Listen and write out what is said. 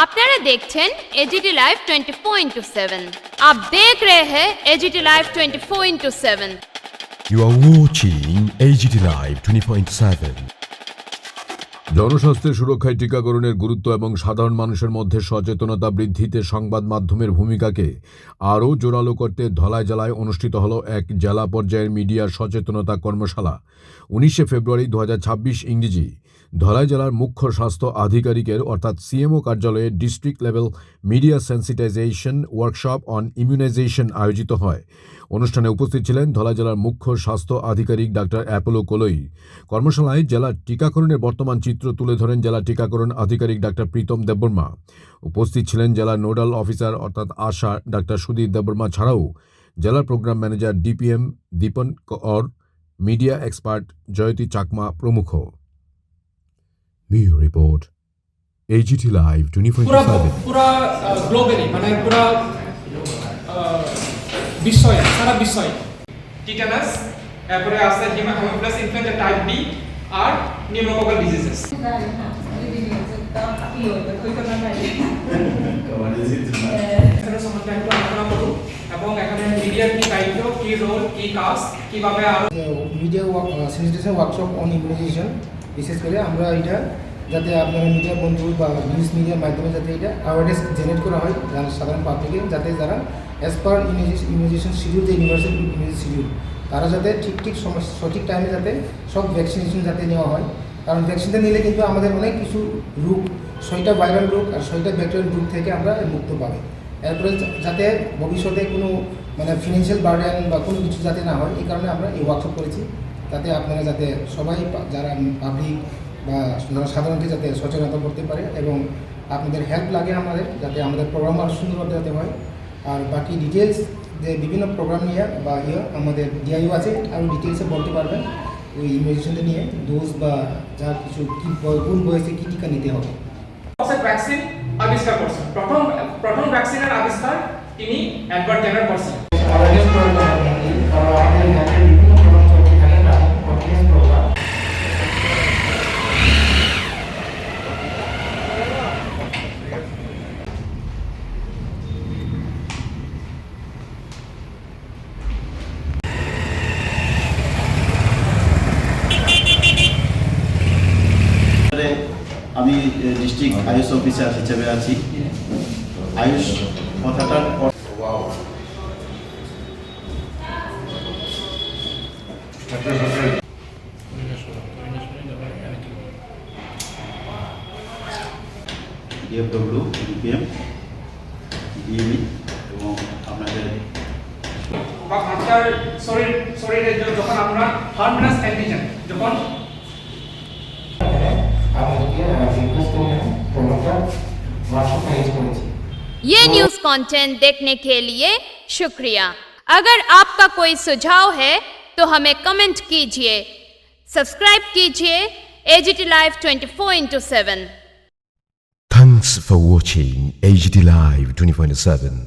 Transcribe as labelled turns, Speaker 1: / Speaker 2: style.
Speaker 1: আপনারা দেখছেন AGT live 24/7। आप देख रहे हैं AGT live 24/7।
Speaker 2: You are watching AGT Live 24/7.
Speaker 3: জনস্বাস্থ্যের সুরক্ষায় টিকাকরণের গুরুত্ব এবং সাধারণ মানুষের মধ্যে সচেতনতা বৃদ্ধিতে সংবাদ মাধ্যমের ভূমিকাকে আরও জোরালো করতে ধলাই জেলায় অনুষ্ঠিত হলো এক জেলা পর্যায়ের মিডিয়া সচেতনতা কর্মশালা। 19 ফেব্রুয়ারি 2026 ইংরেজি ধলাই জেলার মুখ্য স্বাস্থ্য আধিকারিকের অর্থাৎ সিএমও কার্যালয়ে district level media sensitisation workshop on immunisation আয়োজিত হয়। অনুষ্ঠানে উপস্থিত ছিলেন ধলাই জেলার মুখ্য স্বাস্থ্য আধিকারিক ডাক্তার অ্যাপোলো কোলই। কর্মশালায় জেলার টিকাকরণের বর্তমান চিত্র তুলে ধরেন জেলা টিকাকরণ আধিকারিক ডাক্তার প্রীতম দেববর্মা। উপস্থিত ছিলেন জেলার নোডাল অফিসার অর্থাৎ আশা ডাক্তার সুধীর দেববর্মা ছাড়াও জেলার প্রোগ্রাম ম্যানেজার ডিপিএম দীপন কর, মিডিয়া এক্সপার্ট জয়তী চাকমা প্রমুখ। Bureau report AGT Live 24/7।
Speaker 4: পুরা গ্লোবালি মানে পুরা বিশ্বয়ে সারা বিশ্বয়ে টিটানাস এরপরে আছে হেমোফিলাস ইনফ্লুয়েঞ্জা টাইপ বি আর নিউমোকক্কাল ডিজিজেস। এবং এখানে মিডিয়ার কি দায়িত্ব, কি রোল, কি কাজ, কিভাবে আরো
Speaker 5: media sensitisation workshop on immunisation বিশেষ করে আমরা এটা যাতে আপনারা মিডিয়া বন্ধু বা নিউজ মিডিয়ার মাধ্যমে যাতে এটা অ্যাওয়ারনেস জেনারেট করা হয় সাধারণ পাবলিকে, যাতে যারা অ্যাজ পার ইমিউনাইজেশন শিডিউল যে ইউনিভার্সাল ইমিউনাইজেশন শিডিউল তারা যাতে ঠিক সঠিক টাইমে যাতে সব ভ্যাকসিনেশন যাতে নেওয়া হয়। কারণ ভ্যাকসিনটা নিলে কিন্তু আমাদের অনেক কিছু রোগ, 6টা ভাইরাল রোগ আর 6টা ব্যাকটেরিয়াল রোগ থেকে আমরা মুক্ত পাবো। এরপরে যাতে ভবিষ্যতে কোনো মানে ফিনান্সিয়াল বার্ডেন বা কোনো কিছু যাতে না হয়, এই কারণে আমরা এই ওয়ার্কশপ করেছি, যাতে আপনারা যাতে সবাই যারা পাবলিক বা সাধারণকে যাতে সচেতনতা করতে পারে এবং আপনাদের হেল্প লাগে আমাদের, যাতে আমাদের প্রোগ্রাম আরও সুন্দরভাবে যাতে হয়। আর বাকি ডিটেলস যে বিভিন্ন প্রোগ্রাম নিয়ে বা আমাদের ডিআইও আছে, আরও ডিটেলসে বলতে পারবেন ওই ইমিউনাইজেশনটা নিয়ে ডোজ বা যা কিছু কী কোন বয়সে কী টিকা নিতে হবে।
Speaker 4: ভ্যাকসিন আবিষ্কার করছেন, প্রথম ভ্যাকসিনের আবিষ্কার তিনি এডওয়ার্ড জেনার করছেন।
Speaker 6: আমি ডিস্ট্রিক্ট আয়ুষ অফিসার হিসেবে আছি। আয়ুষ কথাটার ডিএফডব্লিউ, ডিপিএম, ডিএমই এবং আপনাদের
Speaker 4: বা আপনার শরীরের যখন আমরা হার্মলেস অ্যান্টিজেন যখন
Speaker 1: ये न्यूज़ कंटेंट देखने के लिए शुक्रिया। अगर आपका कोई सुझाव है तो हमें कमेंट कीजिए, सब्सक्राइब कीजिए AGT live 24/7।
Speaker 2: Thanks for watching AGT Live 24/7.